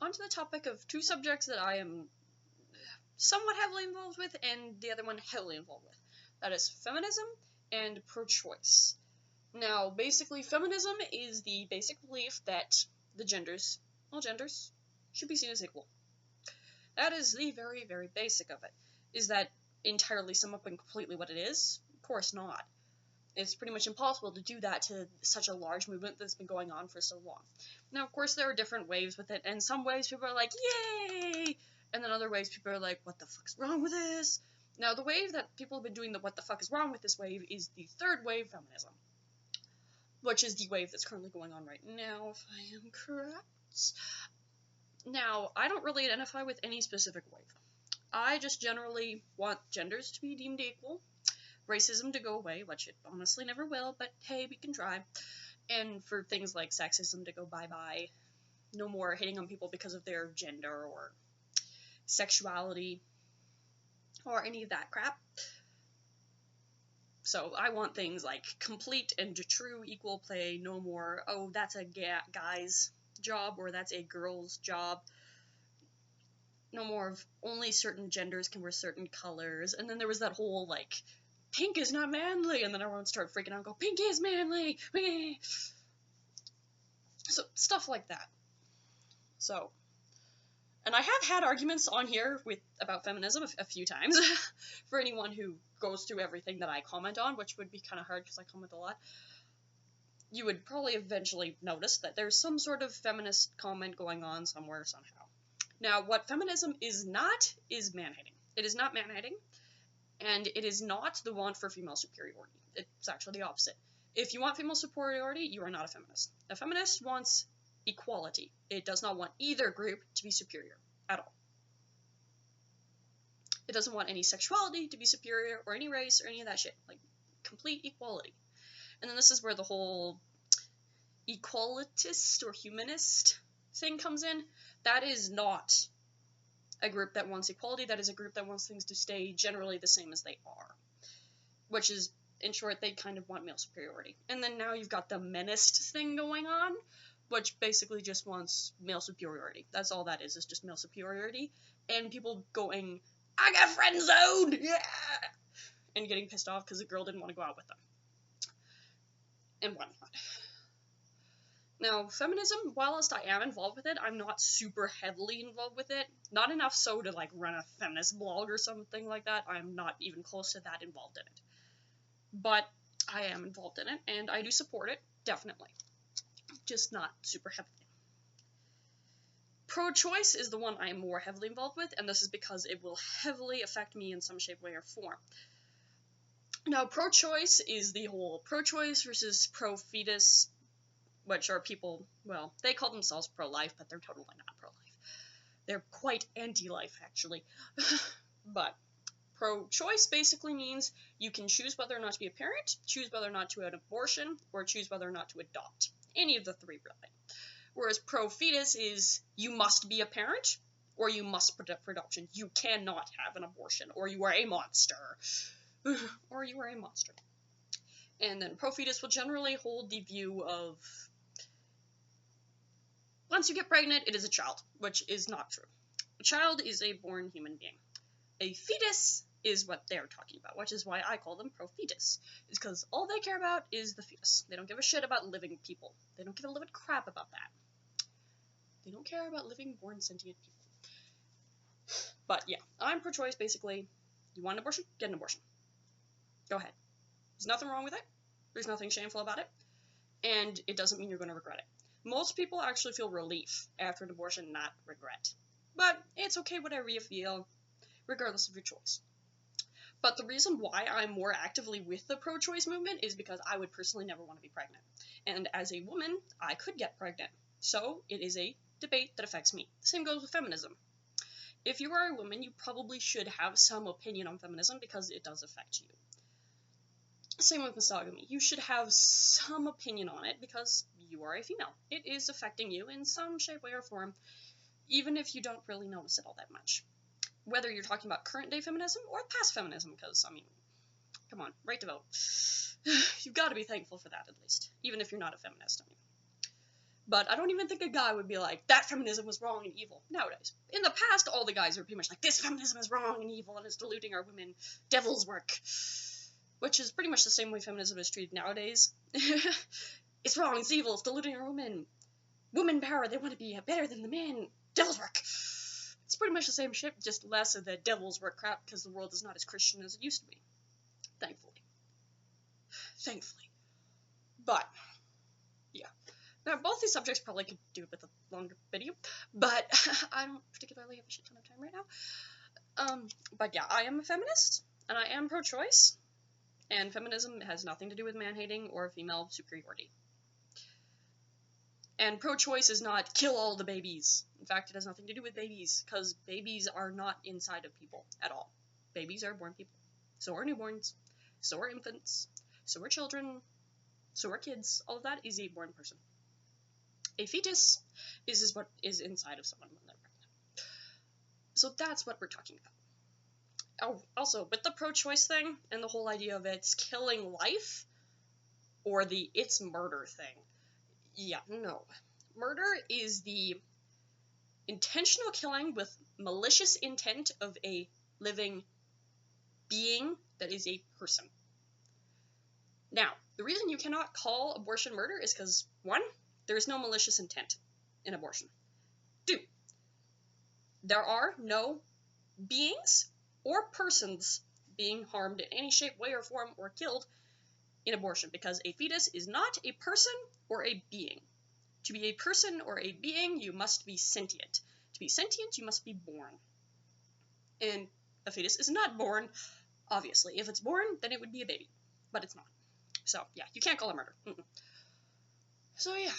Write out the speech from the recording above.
onto the topic of two subjects that I am somewhat heavily involved with, and the other one heavily involved with. That is feminism and pro-choice. Now, basically, feminism is the basic belief that all genders, should be seen as equal. That is the very, very basic of it. Is that entirely sum up and completely what it is? Of course not. It's pretty much impossible to do that to such a large movement that's been going on for so long. Now, of course, there are different waves with it, and some waves people are like, yay! And then other waves people are like, what the fuck's wrong with this? Now, the wave that people have been doing the what the fuck is wrong with this wave is the third wave feminism, which is the wave that's currently going on right now, if I am correct. Now, I don't really identify with any specific wave. I just generally want genders to be deemed equal, racism to go away, which it honestly never will, but hey, we can try, and for things like sexism to go bye-bye, no more hitting on people because of their gender or sexuality or any of that crap. So I want things like complete and true equal play, no more, oh, that's a guy's job or that's a girl's job. No more of only certain genders can wear certain colors. And then there was that whole, like, pink is not manly, and then everyone started freaking out and go, pink is manly! So, stuff like that. So, and I have had arguments on here about feminism a few times, for anyone who goes through everything that I comment on, which would be kind of hard because I comment a lot. You would probably eventually notice that there's some sort of feminist comment going on somewhere, somehow. Now, what feminism is not is man-hating. It is not man-hating, and it is not the want for female superiority. It's actually the opposite. If you want female superiority, you are not a feminist. A feminist wants equality. It does not want either group to be superior at all. It doesn't want any sexuality to be superior, or any race, or any of that shit. Like, complete equality. And then this is where the whole equalitist or humanist thing comes in. That is not a group that wants equality. That is a group that wants things to stay generally the same as they are. Which is, in short, they kind of want male superiority. And then now you've got the menist thing going on, which basically just wants male superiority. That's all that is just male superiority. And people going, I got friend zoned! Yeah! And getting pissed off because the girl didn't want to go out with them. And whatnot. Now, feminism, whilst I am involved with it, I'm not super heavily involved with it. Not enough so to, like, run a feminist blog or something like that. I'm not even close to that involved in it. But I am involved in it, and I do support it, definitely. Just not super heavily. Pro-choice is the one I am more heavily involved with, and this is because it will heavily affect me in some shape, way, or form. Now, pro-choice is the whole pro-choice versus pro-fetus, which are people, well, they call themselves pro-life, but they're totally not pro-life. They're quite anti-life, actually. But pro-choice basically means you can choose whether or not to be a parent, choose whether or not to have an abortion, or choose whether or not to adopt. Any of the three, really. Whereas pro-fetus is you must be a parent, or you must put up for adoption. You cannot have an abortion, or you are a monster. Or you are a monster. And then pro-fetus will generally hold the view of once you get pregnant, it is a child, which is not true. A child is a born human being. A fetus is what they're talking about, which is why I call them pro-fetus. It's because all they care about is the fetus. They don't give a shit about living people. They don't give a living crap about that. They don't care about living, born, sentient people. But yeah, I'm pro-choice, basically. You want an abortion? Get an abortion. Go ahead. There's nothing wrong with it. There's nothing shameful about it. And it doesn't mean you're going to regret it. Most people actually feel relief after an abortion, not regret. But it's okay whatever you feel, regardless of your choice. But the reason why I'm more actively with the pro-choice movement is because I would personally never want to be pregnant. And as a woman, I could get pregnant. So it is a debate that affects me. The same goes with feminism. If you are a woman, you probably should have some opinion on feminism because it does affect you. Same with misogyny. You should have some opinion on it because you are a female. It is affecting you in some shape, way, or form, even if you don't really notice it all that much. Whether you're talking about current-day feminism or past feminism, because, I mean, come on, right to vote. You've got to be thankful for that, at least, even if you're not a feminist, I mean. But I don't even think a guy would be like, that feminism was wrong and evil nowadays. In the past, all the guys were pretty much like, this feminism is wrong and evil and it's diluting our women, devil's work. Which is pretty much the same way feminism is treated nowadays. It's wrong, it's evil, it's diluting our women. Woman power, they want to be better than the men. Devil's work. It's pretty much the same shit, just less of the devil's work crap because the world is not as Christian as it used to be. Thankfully. But, yeah. Now, both these subjects probably could do with a longer video, but I don't particularly have a shit ton of time right now. But yeah, I am a feminist, and I am pro-choice, and feminism has nothing to do with man-hating or female superiority. And pro-choice is not kill all the babies. In fact, it has nothing to do with babies, because babies are not inside of people at all. Babies are born people. So are newborns. So are infants. So are children. So are kids. All of that is a born person. A fetus is what is inside of someone when they're pregnant. So that's what we're talking about. Oh, also, with the pro-choice thing, and the whole idea of it's killing life, or the it's murder thing, yeah, no. Murder is the intentional killing with malicious intent of a living being that is a person. Now, the reason you cannot call abortion murder is because, 1, there is no malicious intent in abortion. 2, there are no beings or persons being harmed in any shape, way, or form or killed in abortion, because a fetus is not a person or a being. To be a person or a being, you must be sentient. To be sentient, you must be born. And a fetus is not born, obviously. If it's born, then it would be a baby. But it's not. So, yeah, you can't call it murder. So, yeah.